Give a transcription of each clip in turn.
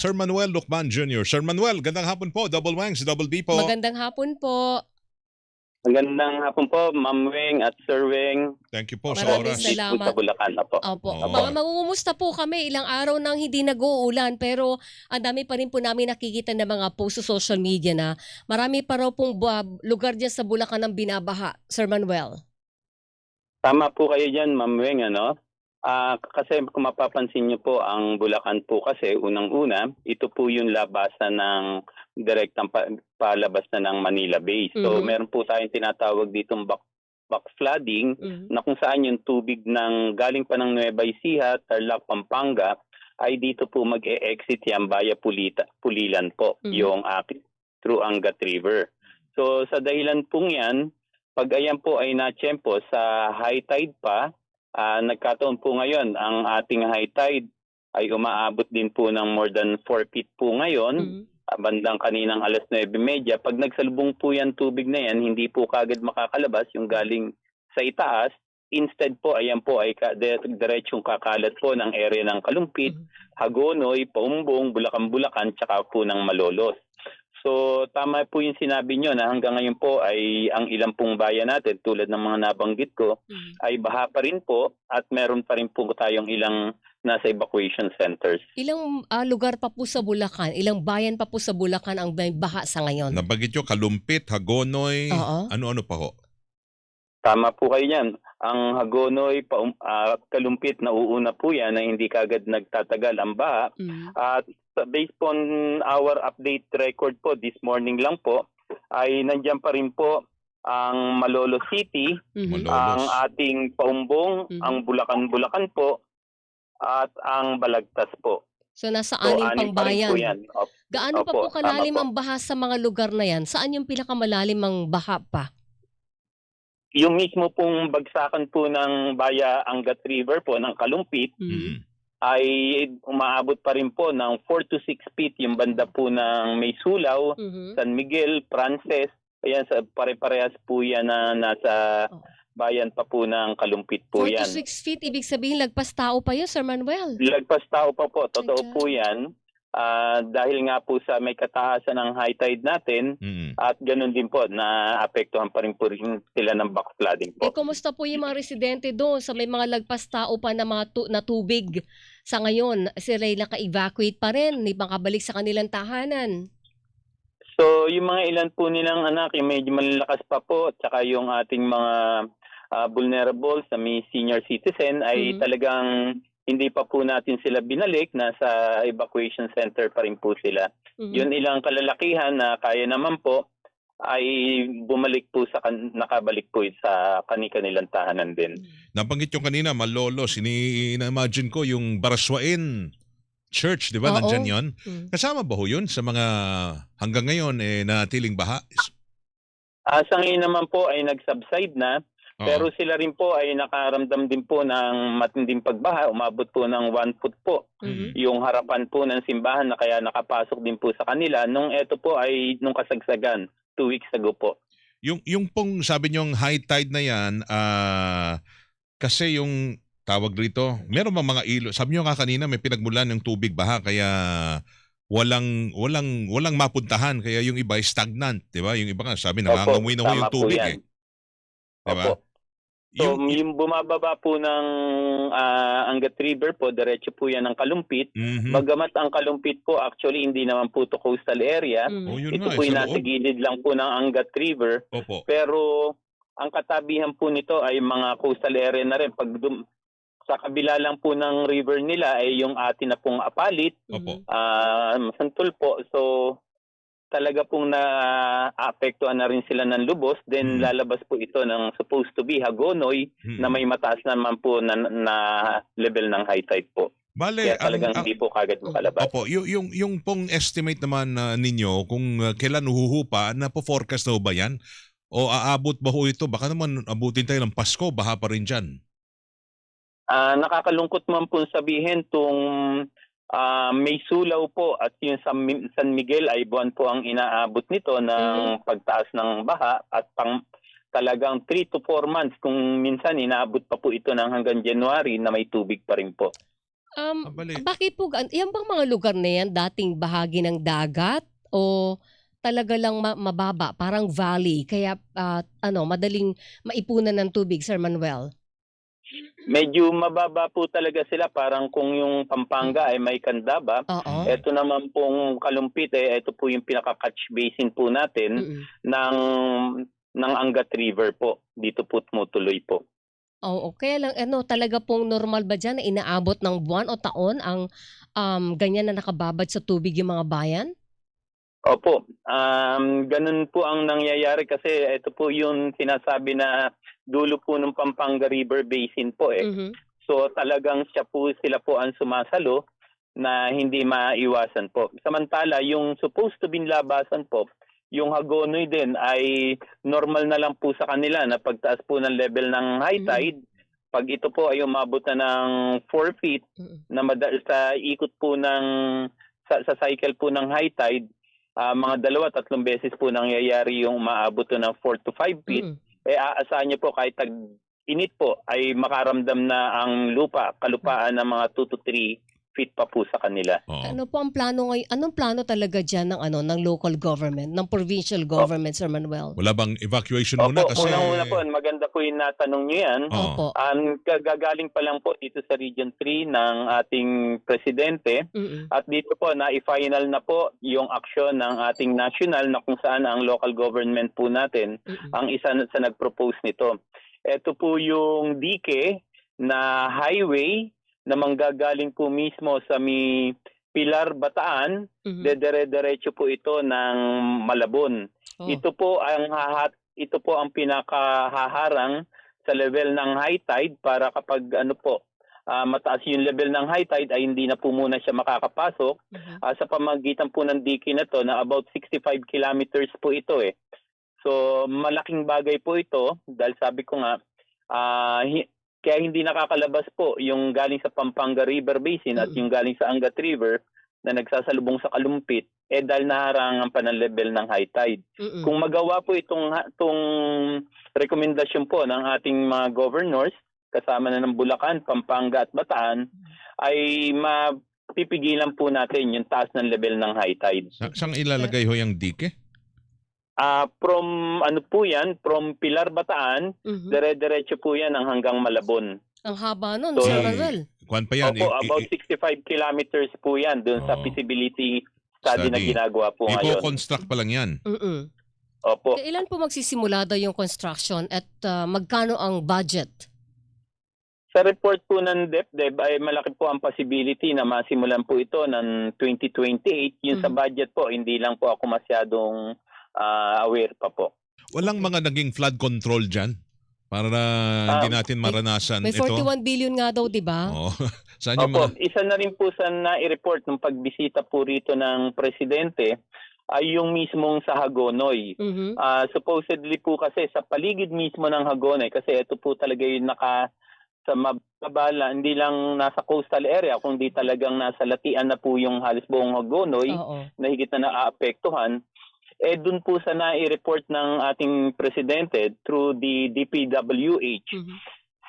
Sir Manuel Lucman Jr. Sir Manuel, gandang hapon po. Double Wangs, Double B po. Magandang hapon po. Magandang hapon po, Ma'am Weng at Sir Weng. Thank you po sa Maraming oras. salamat. Sa Bulacan na po. Opo. Oo. Mga mangungumusta po kami. Ilang araw nang hindi nag-uulan pero ang dami pa rin po namin nakikita ng mga post sa social media na marami pa raw pong lugar dyan sa Bulacan ang binabaha, Sir Manuel. Tama po kayo dyan, Ma'am Weng, ano? Kasi kung mapapansin niyo po, ang Bulacan po kasi, unang-una, ito po yung labasan ng direktang palabas na ng Manila Bay. So, meron po tayong tinatawag ditong back flooding na kung saan yung tubig ng galing pa ng Nueva Ecija, Tarlac, Pampanga, ay dito po mag-e-exit yan via Pulilan po, yung through Angat River. So, sa dahilan pong yan, pag ayan po ay natsyempo sa high tide pa, nagkataon po ngayon, ang ating high tide ay umaabot din po ng more than 4 feet po ngayon, bandang kaninang 9:30. Pag nagsalubong po yan tubig na yan, hindi po kagad makakalabas yung galing sa itaas. Instead po, ayan po ay diretsong kakalat po ng area ng Kalumpit, Hagonoy, Paumbong, Bulacan-Bulacan, tsaka po ng Malolos. So tama po yung sinabi nyo na hanggang ngayon po ay ang ilang pong bayan natin tulad ng mga nabanggit ko ay baha pa rin po at meron pa rin po tayong ilang nasa evacuation centers. Ilang lugar pa po sa Bulacan, ilang bayan pa po sa Bulacan ang may baha sa ngayon? Nabanggit nyo, Kalumpit, Hagonoy, ano-ano pa ho? Tama po kayo yan. Ang Hagonoy, Kalumpit, nauuna po yan na hindi kagad nagtatagal ang baha. At based on our update record po this morning lang po, ay nandiyan pa rin po ang Malolos City, ang ating Paumbong, ang Bulacan-Bulacan po, at ang Balagtas po. So nasa anim pang bayan. Gaano pa po kalalim ang baha sa mga lugar na yan? Saan yung pinakamalalim ang baha pa? Yung mismo pong bagsakan po ng Baya Angat River po ng Kalumpit ay umaabot pa rin po ng 4 to 6 feet yung banda po ng May Sulaw, San Miguel, Frances. Ayan, pare-parehas po yan na nasa bayan pa po ng Kalumpit po 4 yan. 4 to 6 feet, ibig sabihin lagpas tao pa yun, Sir Manuel? Lagpas tao pa po, totoo po yan. Dahil nga po sa may kataasan ng high tide natin at ganun din po na apektuhan pa rin po rin sila ng back flooding po. Kumusta po yung mga residente doon sa may mga lagpas tao pa na mga na tubig sa ngayon? Sila naka-evacuate pa rin, hindi makabalik sa kanilang tahanan? So yung mga ilan po nilang anak, yung medyo malalakas pa po at saka yung ating mga vulnerable sa may senior citizen ay talagang hindi pa po natin sila binalik, nasa evacuation center pa rin po sila. Yun ilang kalalakihan na kaya naman po ay bumalik po nakabalik po sa kanilang tahanan din. Nabanggit yung kanina, Malolos, ina-imagine ko yung Baraswain Church, di ba? Nandyan yun. Kasama ba ho yun sa mga hanggang ngayon natiling baha? Sa ngayon naman po ay nag-subside na. Pero sila rin po ay nakaramdam din po ng matinding pagbaha. Umabot po ng 1 foot po yung harapan po ng simbahan na kaya nakapasok din po sa kanila. Nung ito po ay nung kasagsagan, 2 weeks ago po. Yung pong sabi niyong high tide na yan, kasi yung tawag rito, meron bang mga ilo? Sabi niyo nga kanina may pinagmulan ng tubig baha kaya walang mapuntahan kaya yung iba ay stagnant, 'di ba? Yung iba nga sabi nangangamoy na ho yung tubig eh. 'Di ba? So, yung bumababa po ng Angat River po, diretso po yan ng Kalumpit. Bagamat ang Kalumpit po, actually, hindi naman po to coastal area. Ito po yung nasa gilid lang po ng Angat River. Pero ang katabihan po nito ay mga coastal area na rin. Sa kabila lang po ng river nila ay yung atin na pong Apalit, Santol po. So, talaga pong na-apektuhan na rin sila ng lubos, then lalabas po ito ng supposed to be Hagonoy na may mataas naman po na level ng high tide po. Bale, kaya talagang hindi po kagad makalabas. Opo, yung pong estimate naman ninyo kung kailan huhupa, na-forecast na ba yan? O aabot ba ho ito? Baka naman abutin tayo ng Pasko, baha pa rin dyan. Nakakalungkot man po sabihin May Sulaw po at yung San Miguel ay buwan po ang inaabot nito ng pagtaas ng baha at talagang 3 to 4 months kung minsan inaabot pa po ito ng hanggang January na may tubig pa rin po. Abali. Bakit po, yan bang mga lugar na yan dating bahagi ng dagat o talaga lang mababa, parang valley, kaya madaling maipunan ng tubig, Sir Manuel? Medyo mababa po talaga sila, parang kung yung Pampanga ay may Candaba, Oo. eto naman pong Kalumpit ito po yung pinaka-catch basin po natin Mm. ng Angat River po. Dito po tumutuloy po. Oo, kaya lang talaga pong normal ba diyan na inaabot ng buwan o taon ang ganyan na nakababad sa tubig yung mga bayan? Opo, ganun po ang nangyayari kasi ito po yung sinasabi na dulo po ng Pampanga River Basin po Mhm. So talagang sila po ang sumasalo na hindi maiwasan po. Samantala, yung supposed to be labasan po, yung Hagonoy din ay normal na lang po sa kanila na pagtaas po ng level ng high tide. Pag ito po ay umabot na ng 4 feet na sa ikot po sa cycle po ng high tide, mga 2-3 beses po nangyayari yung umaabot ng 4 to 5 feet. Aasahan niyo po kahit init po ay makaramdam na ang kalupaan ng mga 2 to 3 feet pa po sa kanila. Oo. Ano po ang plano ngayon? Anong plano talaga diyan ng local government, ng provincial government, Sir Manuel? Wala bang evacuation muna Opo, kasi unang-una po, maganda po yung natanong niyo yan. Oo. Opo. Gagaling pa lang po dito sa Region 3 ng ating presidente at dito po na-final na po yung aksyon ng ating national na kung saan ang local government po natin ang isa sa nag-propose nito. Ito po yung dike na highway na manggagaling po mismo sa Pilar, Bataan, dedire-diretso po ito ng Malabon. Oh. Ito po ang pinakahaharang sa level ng high tide para kapag mataas yung level ng high tide ay hindi na po muna siya makakapasok sa pamagitan po ng dike na to na about 65 kilometers po ito So malaking bagay po ito dahil sabi ko nga kaya hindi nakakalabas po yung galing sa Pampanga River Basin at yung galing sa Angat River na nagsasalubong sa Kalumpit dahil naharangan pa ng level ng high tide. Kung magawa po itong rekomendasyon po ng ating mga governors kasama na ng Bulacan, Pampanga at Bataan ay mapipigilan po natin yung taas ng level ng high tide. Saan ilalagay ho yung dike? From Pilar, Bataan, dire-diretso po yan hanggang Malabon. Ang haba nun, So, Sir Manuel. Kuwan pa yan. Opo, about 65 kilometers po yan doon sa feasibility study na ginagawa po ngayon. Ico-construct pa lang yan. Opo. Kailan po magsisimula daw yung construction at magkano ang budget? Sa report po ng DepDep ay malaki po ang possibility na masimulan po ito ng 2028. Yung sa budget po, hindi lang po ako masyadong aware pa po. Walang mga naging flood control dyan para na hindi natin maranasan May ito. 41 billion nga daw, di ba? Oo. Saan yung Opo, mga... isa na rin po sa na-report ng pagbisita po rito ng presidente ay yung mismong sa Hagonoy. Supposedly po kasi sa paligid mismo ng Hagonoy, kasi ito po talaga yung sa mababala, hindi lang nasa coastal area, kundi talagang nasa latian na po yung halos buong Hagonoy na higit na naaapektuhan. Doon po sa nai-report ng ating presidente through the DPWH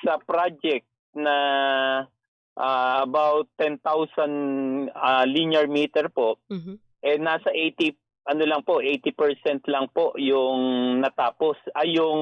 sa project na about 10,000 linear meter po, nasa 80% lang po yung natapos. Yung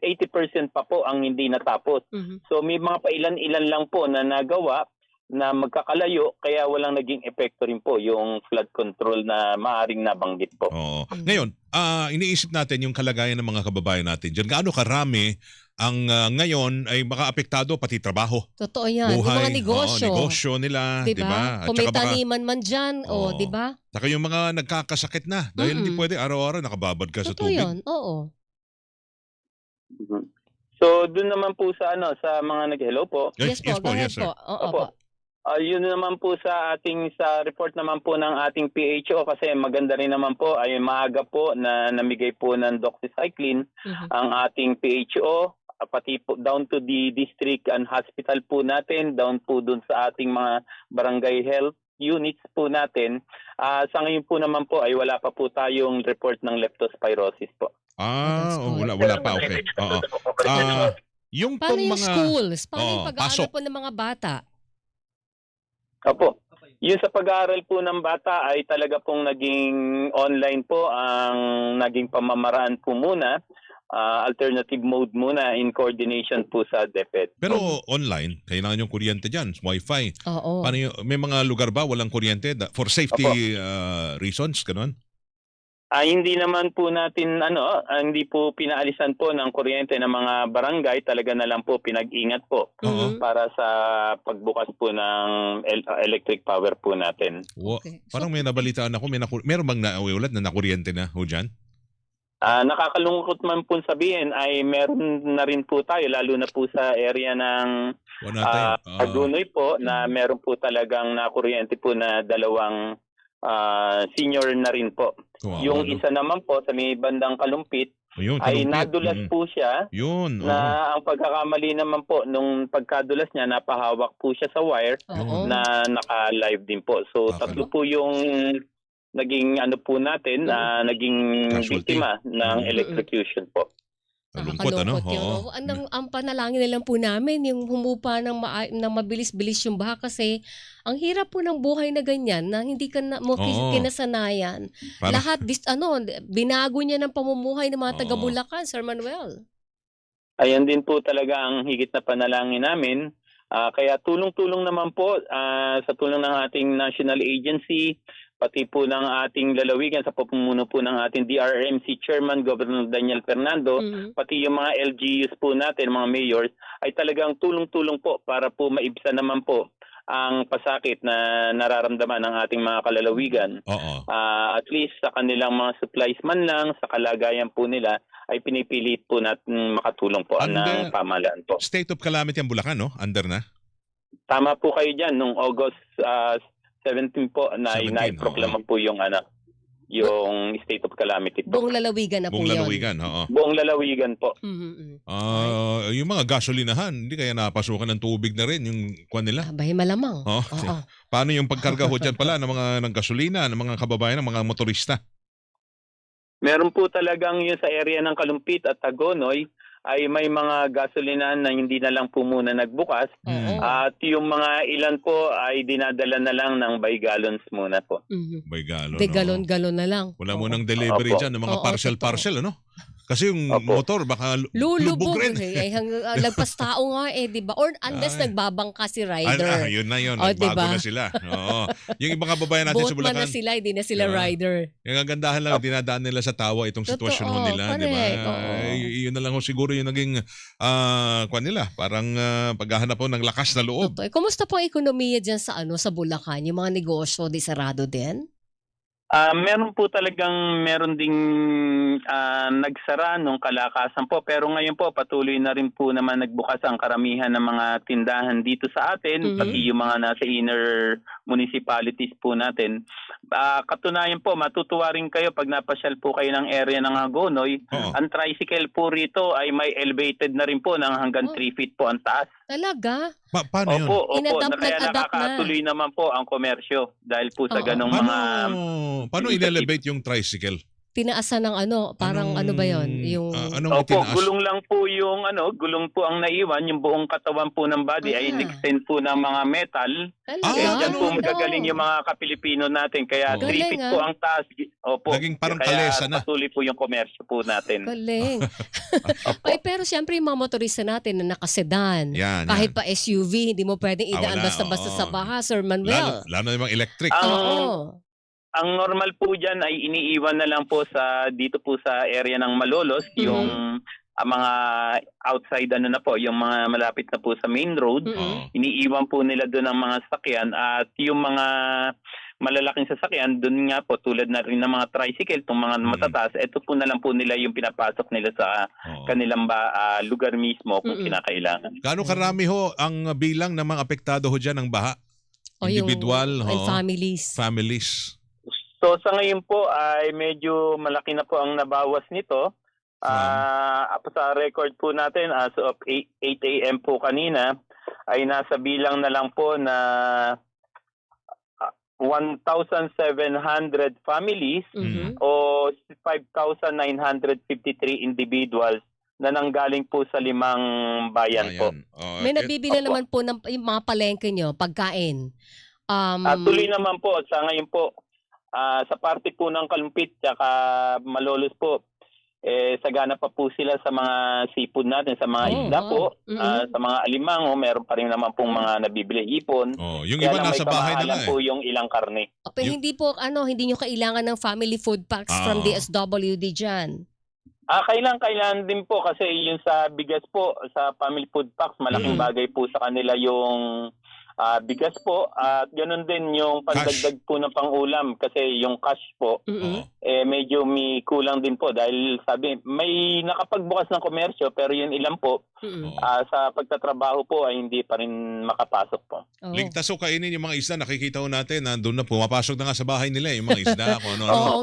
80% pa po ang hindi natapos. So may mga pailan-ilan lang po na nagawa na magkakalayo kaya walang naging epekto rin po yung flood control na maaaring nabanggit po. Oo. Ngayon, iniisip natin yung kalagayan ng mga kababayan natin dyan. Gaano karami ang ngayon ay makaapektado pati trabaho. Totoo yan. Buhay, Yung mga negosyo. Negosyo nila, di ba? Kung may taniman man dyan, di ba? Saka yung mga nagkakasakit na dahil hindi pwede araw-araw nakababad ka sa Totoo tubig. yun, oo. So doon naman po sa mga nag-hello po. Yes po, go ahead yes, sir. po. Oo. Yun naman po sa report naman po ng ating PHO kasi maganda rin naman po ay maaga po na namigay po ng doxycycline ang ating PHO pati po down to the district and hospital po natin, down po dun sa ating mga barangay health units po natin. Sa ngayon po naman po ay wala pa po tayong report ng leptospirosis po. Wala pa, okay. Oo. Yung Paano pong yung mga schools? Paano yung Oo, pag-aaral pasok. po ng mga bata? Opo. Yung sa pag-aaral po ng bata ay talaga pong naging online po ang naging pamamaraan po muna. Alternative mode muna in coordination po sa DepEd. Pero online, kailangan yung kuryente dyan, wifi. Oo. Paano may mga lugar ba walang kuryente for safety reasons, ganun? Hindi naman po natin hindi po pinaalisan po ng kuryente ng mga barangay, talaga na lang po pinag-ingat po Oo. para sa pagbukas po ng electric power po natin. Okay. Parang may nabalitaan ako, meron bang nauulat na nakuryente na ho dyan? Nakakalungkot man po sabihin ay meron na rin po tayo, lalo na po sa area ng Wala natin. Agunoy po, na meron po talagang nakuryente po na dalawang senior na rin po. Yung isa naman po sa may bandang Kalumpit ay nadulas po siya. Yun. Na ang pagkakamali naman po, nung pagkadulas niya, napahawak po siya sa wire na naka-live din po. So tatlo po yung naging po natin, naging Casualty. biktima ng electrocution po. Kalungkot, ano? Nakakalungkot yun. Oo. Ang panalangin na lang po namin, yung humupa ng mabilis-bilis yung baha kasi ang hirap po ng buhay na ganyan na hindi ka mo kinasanayan. Lahat, binago niya ng pamumuhay ng mga taga-Bulacan, Sir Manuel. Ayan din po talaga ang higit na panalangin namin. Kaya tulong-tulong naman po sa tulong ng ating national agency, pati po ng ating lalawigan sa pamumuno po ng ating DRRMC Chairman, Governor Daniel Fernando, pati yung mga LGUs po natin, mga mayors, ay talagang tulong-tulong po para po maibsan naman po ang pasakit na nararamdaman ng ating mga kalalawigan. At least sa kanilang mga supplies man lang, sa kalagayan po nila, ay pinipilit po natin makatulong po ng pamahalaan po. State of calamity ang Bulacan, no? Under na? Tama po kayo dyan. Noong August 17 po na-proklama po yung state of calamity po. Buong lalawigan na po yun. Buong lalawigan, oo. Buong lalawigan po. Yung mga gasolinahan, hindi kaya napasukan ng tubig na rin yung kwan nila? Bahay malamang. Paano yung pagkarga ho dyan pala ng gasolina, ng mga kababayan, ng mga motorista? Meron po talagang yun sa area ng Kalumpit at Tagonoy ay may mga gasolinahan na hindi na lang po muna nagbukas. At yung mga ilan po ay dinadala na lang ng by gallons muna po. By gallon. De galon-galon na lang. Wala mo nang delivery dyan ng mga parcel-parcel, ano? Kasi yung motor baka lubog rin. Lagpas tao nga di ba? Or unless nagbabangka si rider. Yun na yun. Nagbago na sila. Yung ibang kababayan natin sa Bulacan. Boatman na sila, hindi na sila rider. Yung kagandahan lang, dinadaan nila sa tawa itong sitwasyon ho nila. Di ba? Yun na lang ho siguro yung naging kwan nila. Parang paghahanap po ng lakas na loob. Kumusta po ang ekonomiya dyan sa Bulacan? Yung mga negosyo, di sarado din? Meron ding nagsara nung kalakasan po, pero ngayon po patuloy na rin po naman nagbukas ang karamihan ng mga tindahan dito sa atin, pati yung mga nasa inner municipalities po natin. Katunayan po, matutuwa rin kayo pag napasyal po kayo ng area ng Hagonoy. Ang tricycle po rito ay may elevated na rin po ng hanggang 3 feet po ang taas. Talaga? Paano yun? Opo, kaya nakakatuloy naman po ang komersyo dahil po sa ganong mga... Paano in-elevate yung tricycle? Tinaasan ng parang ano ba yun? Yung... Opo, gulong lang po yung gulong po ang naiwan, yung buong katawan po ng body ay in-extend po ng mga metal. Diyan po magagaling yung mga kapilipino natin, kaya 3 feet po ang taas. Opo, naging parang kalesa na. Patuloy po yung komersyo po natin. Galing. Pero siyempre yung mga motorista natin na nakasedan, kahit pa SUV, hindi mo pwedeng idaan basta-basta sa baha, Sir Manuel. Lalo na yung mga electric. Ang normal po dyan ay iniiwan na lang po dito po sa area ng Malolos, yung mga outside na po, yung mga malapit na po sa main road, iniiwan po nila doon ang mga sasakyan, at yung mga malalaking sasakyan, doon nga po tulad na rin ng mga tricycle, itong mga matataas, ito po na lang po nila yung pinapasok nila sa kanilang lugar mismo kung kinakailangan. Gaano karami ho ang bilang ng mga apektado ho dyan ng baha? Individual and families. So sa ngayon po ay medyo malaki na po ang nabawas nito. Sa record po natin as of 8 a.m. po kanina ay nasa bilang na lang po na 1,700 families o 5,953 individuals na nanggaling po sa 5 bayan po. May nabibili naman po ng yung mga palengke nyo, pagkain. Tuloy naman po sa ngayon po, sa parte po ng Kalumpit tsaka Malolos po, sagana pa po sila sa mga seafood natin, sa mga isda po, sa mga alimango, meron pa rin naman pong mga nabibili hipon. Yung Kaya iba lang nasa may bahay na kamahalan nga po yung ilang karne. Pero hindi po, hindi nyo kailangan ng family food packs from DSWD dyan. Kailangan din po kasi yung sa bigas po, sa family food packs, malaking bagay po sa kanila yung bigas po at ganoon din yung pandagdag po ng pangulam kasi yung cash po medyo may kulang din po dahil sabi may nakapagbukas ng komersyo pero yun ilan po sa pagtatrabaho po ay hindi pa rin makapasok po. Ligtas o kainin yung mga isda, nakikita ko natin nandun na pumapasok na nga sa bahay nila yung mga isda kung ano. Oo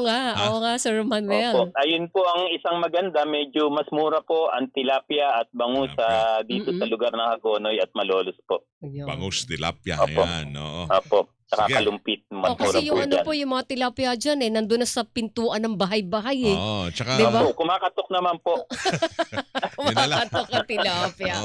nga Sir Manuel. Opo. Ayun po ang isang maganda, medyo mas mura po ang tilapia at bangus dito sa lugar ng Hagonoy at Malolos po. Bangus, tilapia, Opo. yan. Oo. Opo. Saka Sige. Kalumpit. Kasi yung po yung mga tilapia dyan nandun na sa pintuan ng bahay-bahay Tsaka, Diba? Opo, kumakatok naman po. Kumakatok ka tilapia.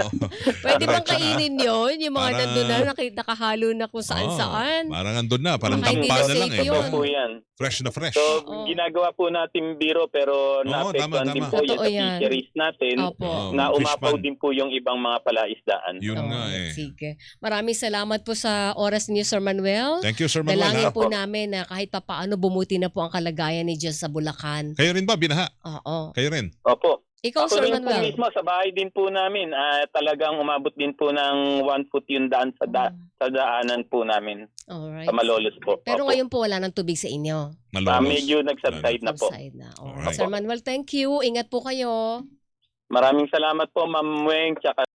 Pwede bang kainin yun? Yung mga nandun na nakahalo na kung saan-saan. Parang andun na, parang Baka hindi dampa na na lang safe Ito yun. po yan. Fresh na fresh. So, ginagawa po natin biro pero naapektuhan din tama. po yan Totoo sa yan. fisheries natin Opo. na umapaw Fishpan. din po yung ibang mga palaisdaan. Yun nga Sige. Maraming salamat po sa oras niyo, Sir Manuel. Thank you, Sir Manuel. Dalangin Ha? po namin na kahit papaano bumuti na po ang kalagayan ni Diyos sa Bulacan. Kayo rin ba, binaha? Oo. Kayo rin? Opo. Ikaw, Ako Sir rin po Manuel. mismo, sa bahay din po namin, talagang umabot din po ng 1 foot yung daan sa daanan po namin Alright. sa Malolos po. Pero Opo. ngayon po wala ng tubig sa inyo. Malolos. Medyo nag-subside na po. Subside na. Alright. Sir Manuel, thank you. Ingat po kayo. Maraming salamat po, Ma'am Weng, tsaka